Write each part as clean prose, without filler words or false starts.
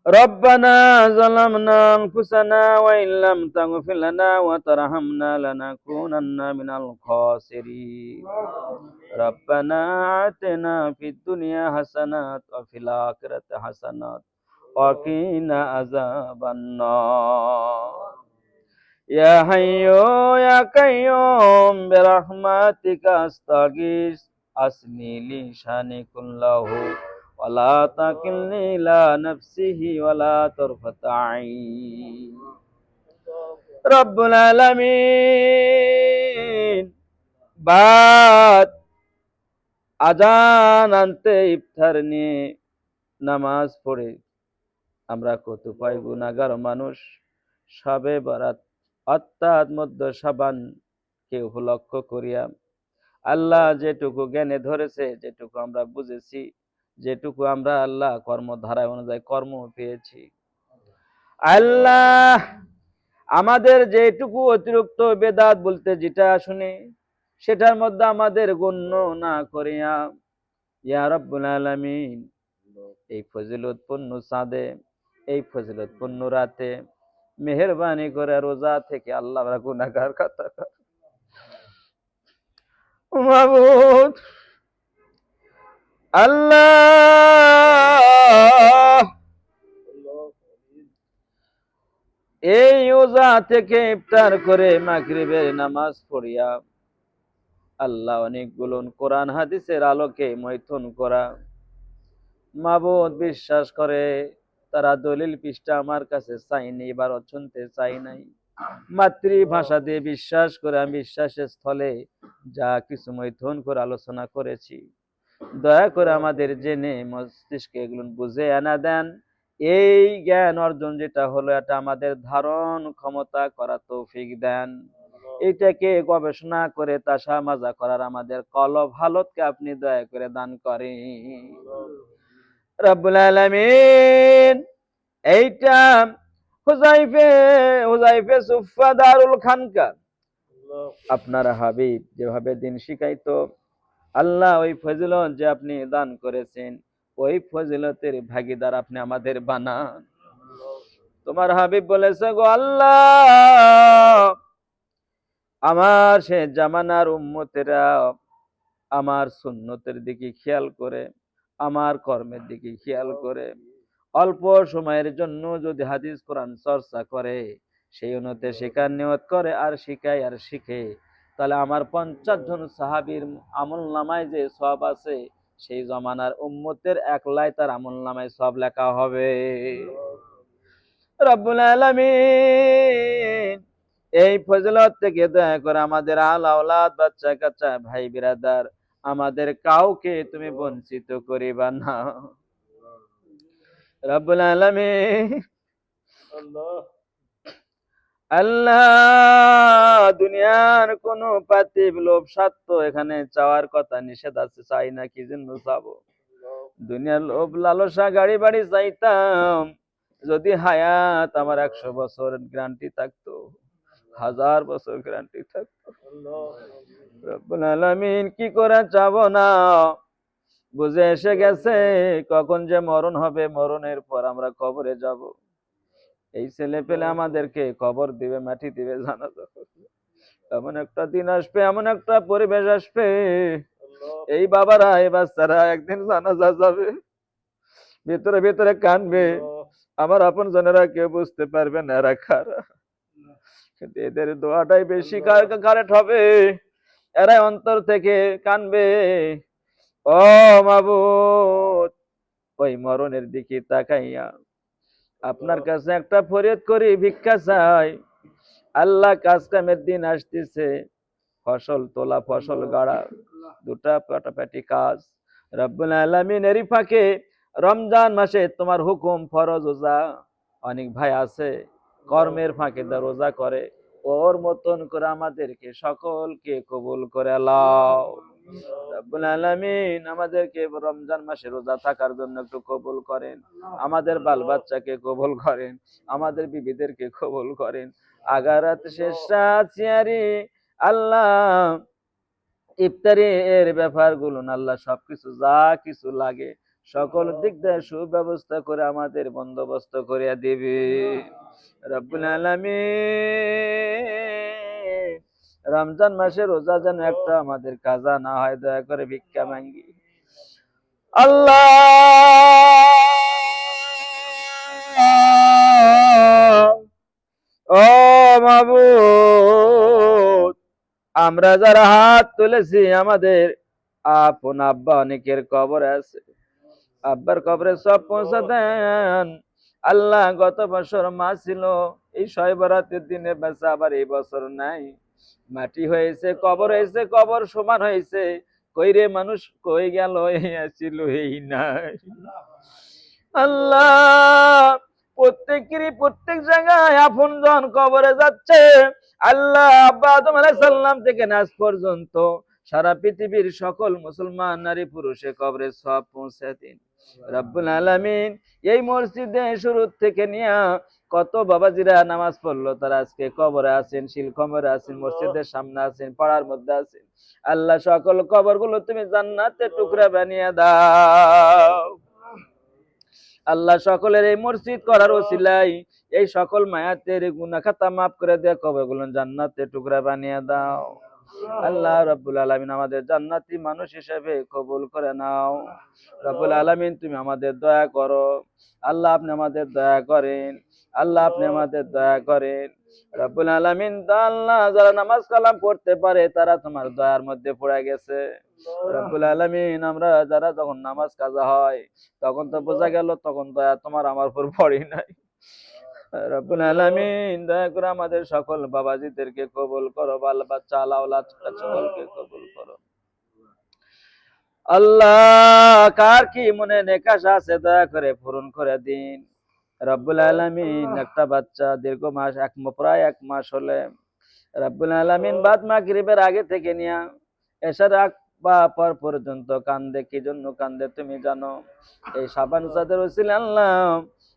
ربنا ظلمنا أنفسنا وإن لم تغفر لنا وترحمنا لنكونن من الخاسرين ربنا آتنا في الدنيا حسنة وفي الآخرة حسنة وقنا عذاب النار يا حي يا قيوم برحمتك أستغيث أصلي لي شأني كله ولا تكلني إلى نفسه ولا طرفة عين رب العالمين بعد আজান আনতে ইফতার নিয়ে নামাজ পড়ে আমরা কতিপয় গুনাহগার মানুষ শবে বরাত অর্থাৎ মধ্য শাবান কে উপলক্ষ করিয়া আল্লাহ যেটুকু জ্ঞানে ধরেছে, যেটুকু আমরা বুঝেছি, যেটুকু আমরা আল্লাহ কর্মধারায় অনুযায়ী কর্ম পেয়েছি, আল্লাহ আমাদের যেটুকু অতিরিক্ত বেদাত বলতে যেটা শুনি সেটার মধ্যে আমাদের গণ্য না করিয়া ইয়া রাব্বুল আলামিন এই ফজিলতপূর্ণ চাঁদে, এই ফজিলতপূর্ণ রাতে মেহেরবানি করে রোজা থেকে আল্লাহ গুনাহগার কথা মাবুদ আল্লাহ এই রোজা থেকে ইফতার করে মাগরিবের নামাজ পড়িয়া আল্লাহ অনেকগুলো কোরআন হাদিসের আলোকে মৈথুন করা মাবুদ বিশ্বাস করে তারা দলিল পৃষ্ঠা আমার কাছে চাইনি, এবার শুনতে চাই নাই, মাতৃভাষা দিয়ে বিশ্বাস করে আমি বিশ্বাসের স্থলে যা কিছু মৈথুন করে আলোচনা করেছি দয়া করে আমাদের জেনে মস্তিষ্কে এগুলো বুঝে আনা দেন। এই জ্ঞান অর্জন যেটা হলো এটা আমাদের ধারণ ক্ষমতা করা তৌফিক দেন। এটাকে গবেষণা করে তাসা মাজা করার আমাদের কলব হালতকে আপনি দয়া করে দান করেন রব্বুল আলামিন। এইটা হুযাইফে সুফা দারুল খানকা আপনার হাবিব যেভাবে দিন শিখাইতো আল্লাহ ওই ফজিলত যে আপনি দান করেছেন ওই ফজিলতের ভাগীদার আপনি আমাদের বানান। তোমার হাবিব বলেছে গো আল্লাহ আমার সে জামানার উম্মতেরা আমার সুন্নতের দিকে খেয়াল করে, আমার কর্মের দিকে খেয়াল করে অল্প সময়ের জন্য যদি হাদিস কোরআন চর্চা করে, সেই অনুতে শেখার নিয়ত করে আর শিখায় আর শিখে, তাহলে আমার 50 জন সাহাবীর আমল নামায় যে সওয়াব আছে সেই জমানার উম্মতের একলাই তার আমল নামায় সওয়াব লেখা হবে। রব্বুল আলামিন এই ফজিলত থেকে দয়া করে আমাদের আল আওলাদ বাচ্চা কাচ্চা ভাই বিরাদার আমাদের কাউকে তুমি বঞ্চিত করিবা না রব্বুল আলামিন। আল্লাহ দুনিয়ার কোন পাতিব লোভ স্বার্থ এখানে চাওয়ার কথা নিষেধ আছে, চাই না কি জন্য চাবো, দুনিয়ার লোভ লালসা গাড়ি বাড়ি চাইতাম যদি হায়াত আমার 100 বছর গ্যারান্টি থাকতো, 1000 বছর গ্যারান্টি থাকতো। রব্বুল আলামিন কি করে চাবো না, বুঝে এসে গেছে কখন যে মরণ হবে, মরণের পর আমরা কবরে যাব। এই ছেলে পেলে আমাদেরকে কবর দিবে, মাটি দিবে, জানাজা করবে, এমন একটা দিন আসবে, এমন একটা পরিবেশ আসবে এই বাবারা এই বাচ্চারা একদিন জানাজা যাবে, ভিতরে ভিতরে কানবে, আমার আপন জনেরা কেউ বুঝতে পারবে না এরা কারা, কিন্তু এদের দোয়াটাই বেশি কারেক্ট হবে, এরা অন্তর থেকে কানবে। ও মাবুদ ওই মরণের দিকে তাকাইয়া আপনার কাছে একটা ফরিয়াদ করি, ভিক্ষা চাই। আল্লাহ কাজ কামের দিন আসতেছে, ফসল তোলা ফসল গাড়া দুটা পাটাপাটি কাজ, রব্বুল আলামিন এরই ফাঁকে রমজান মাসে তোমার হুকুম ফরজ রোজা, অনেক ভাই আছে কর্মের ফাঁকে দা রোজা করে, ওর মতন করে আমাদেরকে সকলকে কবুল করে লাও রব্বুল আলামিন। আমাদেরকে রমজান মাসে রোজা থাকার জন্য একটু কবুল করেন, আমাদের বাল বাচ্চাকে কবুল করেন, আমাদের বিবিদেরকে কবুল করেন, আগারাত শেষ রাত সিয়ারি আল্লাহ ইফতারি এর ব্যাপারগুলো আল্লাহ সবকিছু যা কিছু লাগে সকল দিক দিয়ে সুব্যবস্থা করে আমাদের বন্দোবস্ত করিয়া দিবি রব্বুল আলামিন। রমজান মাসে রোজা যেন একটা আমাদের কাজা না হয়, দয়া করে ভিক্ষা মাঙ্গি আল্লাহ। ও মাবুদ, আমরা যারা হাত তুলেছি আমাদের আপন আব্বা অনেকের কবর আছে, আব্বার কবরে সব পৌঁছা দেন আল্লাহ। গত বছর মা ছিল, এই শবে বরাতের দিনে বেঁচে, আবার এই বছর নাই, মাটি হয়েছে, কবর হয়েছে, কবর সমান হয়েছে, কই রে মানুষ কই গেল, এই আসিল এই নাই। আল্লাহ, প্রত্যেকেরই প্রত্যেক জায়গায় আপন জন কবরে যাচ্ছে আল্লাহ। আব্বা আদম আলাইহিস সালাম থেকে আজ পর্যন্ত সারা পৃথিবীর সকল মুসলমান নারী পুরুষে কবরে সব পৌঁছে দিন রব্বুল আলামিন। এই মসজিদে শুরু থেকে নিয়ে কত বাবাজিরা নামাজ পড়লো, তারা আজকে কবরে আছেন, শিলকবরে আছেন, মসজিদের সামনে আছেন, পাড়ার মধ্যে আছেন। আল্লাহ, সকল কবরগুলো তুমি জান্নাতে টুকরা বানিয়ে দাও আল্লাহ। সকলের এই মসজিদ করার ওসিলায় এই সকল মায়াতের গুনাহ খাতা মাফ করে দিয়ে কবরগুলো জান্নাতে টুকরা বানিয়ে দাও আল্লাহ। রব্বুল আলামিন, আমাদের জান্নাতি মানুষ হিসেবে কবুল করে নাও রব্বুল আলামিন। তুমি আমাদের দয়া করো আল্লাহ, আপনি আমাদের দয়া করেন আল্লাহ, আপনি আমাদের দয়া করেন রব্বুল আলামিন। আল্লাহ, যারা নামাজ কালাম পড়তে পারে তারা তোমার দয়ার মধ্যে পড়ে গেছে রব্বুল আলামিন। আমরা যারা যখন নামাজ কাজা হয় তখন তো বোঝা গেল তখন দয়া তোমার আমার উপর পড়ে নাই রব্বুল আলামিন। দয়া করে আমাদের সকল বাবাজিদেরকে কবুল করো, বাল বাচ্চা আলাউলাদ সকলকে কবুল করো আল্লাহ। কার কি মনে নেকাশা আছে দয়া করে পূরণ করে দিন রব্বুল আলামিন। একটা বাচ্চা দীর্ঘ মাস প্রায় 1 মাস হলে রব্বুল আলামিন বাদ মাগরিবের আগে থেকে নিয়া এশার আগ বা পর পর্যন্ত কান্দে, কি জন্য কান্দে তুমি জানো। এই শাবান চাঁদের ওসিলা আল্লাহ,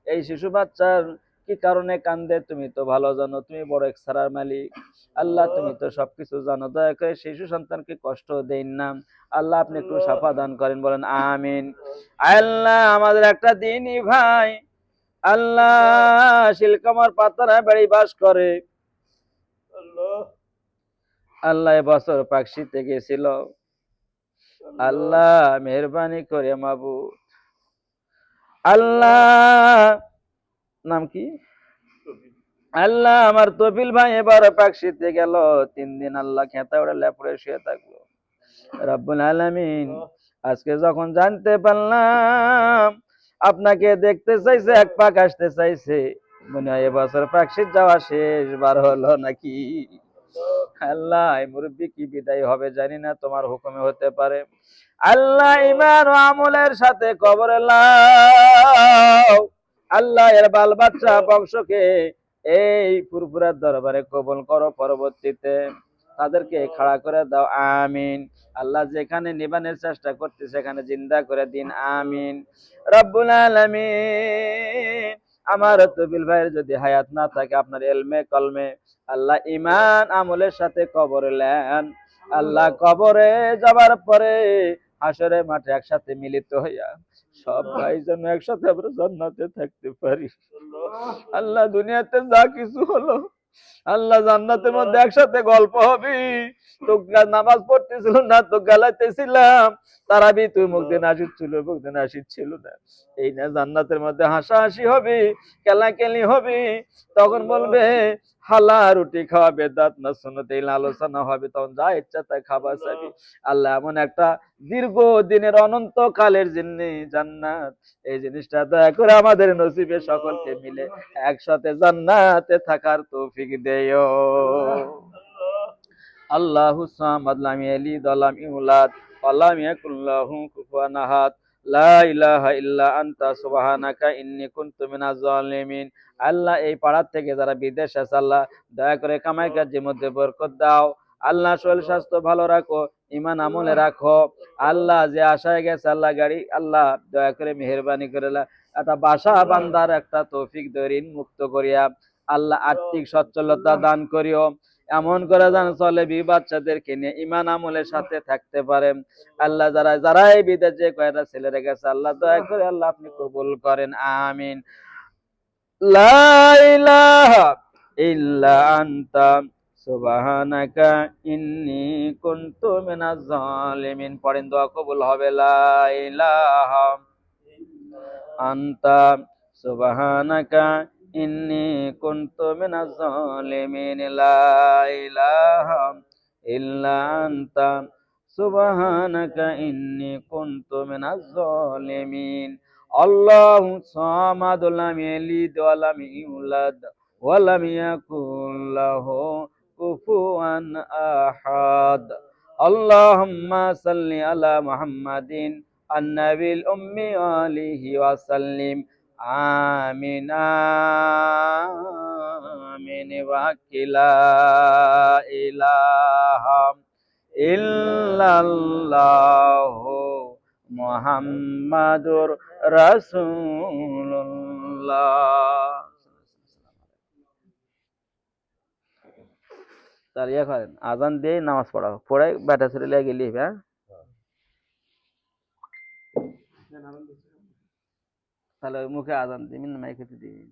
এই শিশু বাচ্চার কি কারণে কান্দে তুমি তো ভালো জানো, তুমি বড় ইকসারার মালিক আল্লাহ, তুমি তো সবকিছু জানো। দয়া করে শিশু সন্তানকে কষ্ট দেন না আল্লাহ, আপনি একটু শাফা দান করেন, বলেন আমিন। আল্লাহ, আমাদের একটা দিনই ভাই আল্লাহ শিলকামার পাতারা বাড়ি বাস করে আল্লাহ, এবছর পাকশিতে গেছিল আল্লাহ, মেহরবানি করে মাবুদ আল্লাহ, নাম কি আল্লাহ, আমার তফিল ভাই এবার পাকশিতে গেল 3 দিন আল্লাহ খেতা ওড়ে লেপড়ে শুয়ে থাকলো রব্বুল আলামিন। আজকে যখন জানতে পারলাম আপনাকে দেখতে চাইছে, এক পাক আসতে চাইছে, মনে হয় এবছর পাকশিত যাওয়া শেষবার হলো নাকি আল্লাহ। এই মুরব্বী কি বিদায় হবে জানি না, তোমার হুকুমে হতে পারে আল্লাহ। ঈমান ও আমলের সাথে কবরে লাও আল্লাহ। এর বাল বাচ্চা বংশকে এই ফুরফুরার দরবারে কবুল করো, পরবর্তীতে তাদেরকে খাড়া করে দাও আমিন আল্লাহ। যেখানে নিবানের চেষ্টা করতে সেখানে জিন্দা করে দিন আমিন রব্বুল আলামিন। আমার তবিল ভাইয়ের যদি হায়াত না থাকে আপনার এলমে কলমে আল্লাহ ঈমান আমলের সাথে কবরে নেন আল্লাহ। কবরে যাবার পরে হাসরে মাঠে একসাথে মিলিত হইয়া সব ভাই যেন একসাথে আমরা জান্নাতে থাকতে পারি আল্লাহ। দুনিয়াতে যা কিছু হলো আল্লাহ, জান্নাতের মধ্যে একসাথে গল্প হবে। তো নামাজ পড়তেছিল না তো গালাইতেছিলাম, তারাবি তুই মুখ দিয়ে নাসিদ ছিল, মুখ দিয়ে নাসিদ ছিল না, এই না জান্নাতের মধ্যে হাসাহাসি হবে, কেলাকেলি হবে। তখন বলবে হালা রুটি খাওয়াবে, দাঁত না শুনতে আলোচনা হবে, তখন যা ইচ্ছা তাই খাবার চাবি আল্লাহ। এমন একটা দীর্ঘ দিনের অনন্ত কালের জন্য জান্নাত, এই জিনিসটা দয়া করে আমাদের নসিবে সকলকে মিলে একসাথে জান্নাতে থাকার তৌফিক দেও আল্লাহু সামাদ লাম ইয়ালিদ ওয়া লাম ইউলাদ ওয়া লাম ইয়াকুল লাহু কুফুয়ান আহাদ লা ইলাহা ইল্লা আনতা সুবহানাকা ইন্নী কুনতু মিনাজ জালিমিন। আল্লাহ, এই পাড়ার থেকে যারা বিদেশ আছে আল্লাহ দয়া করে কামাই কাজের মধ্যে বরকত দাও আল্লাহ। শরীর স্বাস্থ্য ভালো রাখো, ঈমান আমলে রাখো আল্লাহ। যে আশায় গেছে আল্লাহ গাড়ি আল্লাহ দয়া করে মেহেরবানি করে একটা বাসা বান্দার একটা তৌফিক দরিন মুক্ত করিয়া আল্লাহ। আর্থিক সচ্ছলতা দান করিও এমন করে যেন চলে বাচ্চাদেরকে নিয়ে ইমান আমলের সাথে থাকতে পারে। আল্লাহ যারাই বিদেশে কয়টা ছেলে রেখেছে আল্লাহ দয়া করে আল্লাহ আপনি কবুল করেন, আমিন। লা ইলাহা ইল্লা আনতা সুবহানাকা ইন্নী কুনতু মিনাজ জালিমিন। পড়েন, দোয়া কবুল হবে। লা ইলাহা আনতা সুবহানাকা ইন্নী কুনতু মিনাজ জালিমিন। লা ইলাহা ইল্লা আনতা সুবহানাকা ইন্নী কুনতু মিনাজ জালিমিন। আল্লাহু সামাদ, লাম ইয়ালিদ ওয়া লাম ইউলাদ ওয়া লাম ইয়াকুল লাহু কুফুয়ান আহাদ। আল্লাহুম্মা সাল্লি আলা মুহাম্মাদিন আন-নাবিল উম্মি ওয়া আলিহি ওয়া সাল্লিম। আমিন আমিন। ওয়া লা ইলাহা ইল্লাল্লাহু মুহাম্মাদুর রাসূলুল্লাহ। তার ইয়ে করেন, আজান দিয়ে নামাজ পড়াও, পড়ে বেটা ছেলে লিয়ে গেলি। হ্যাঁ, তাহলে মুখে আজান দিবি না মাইকে দিবি?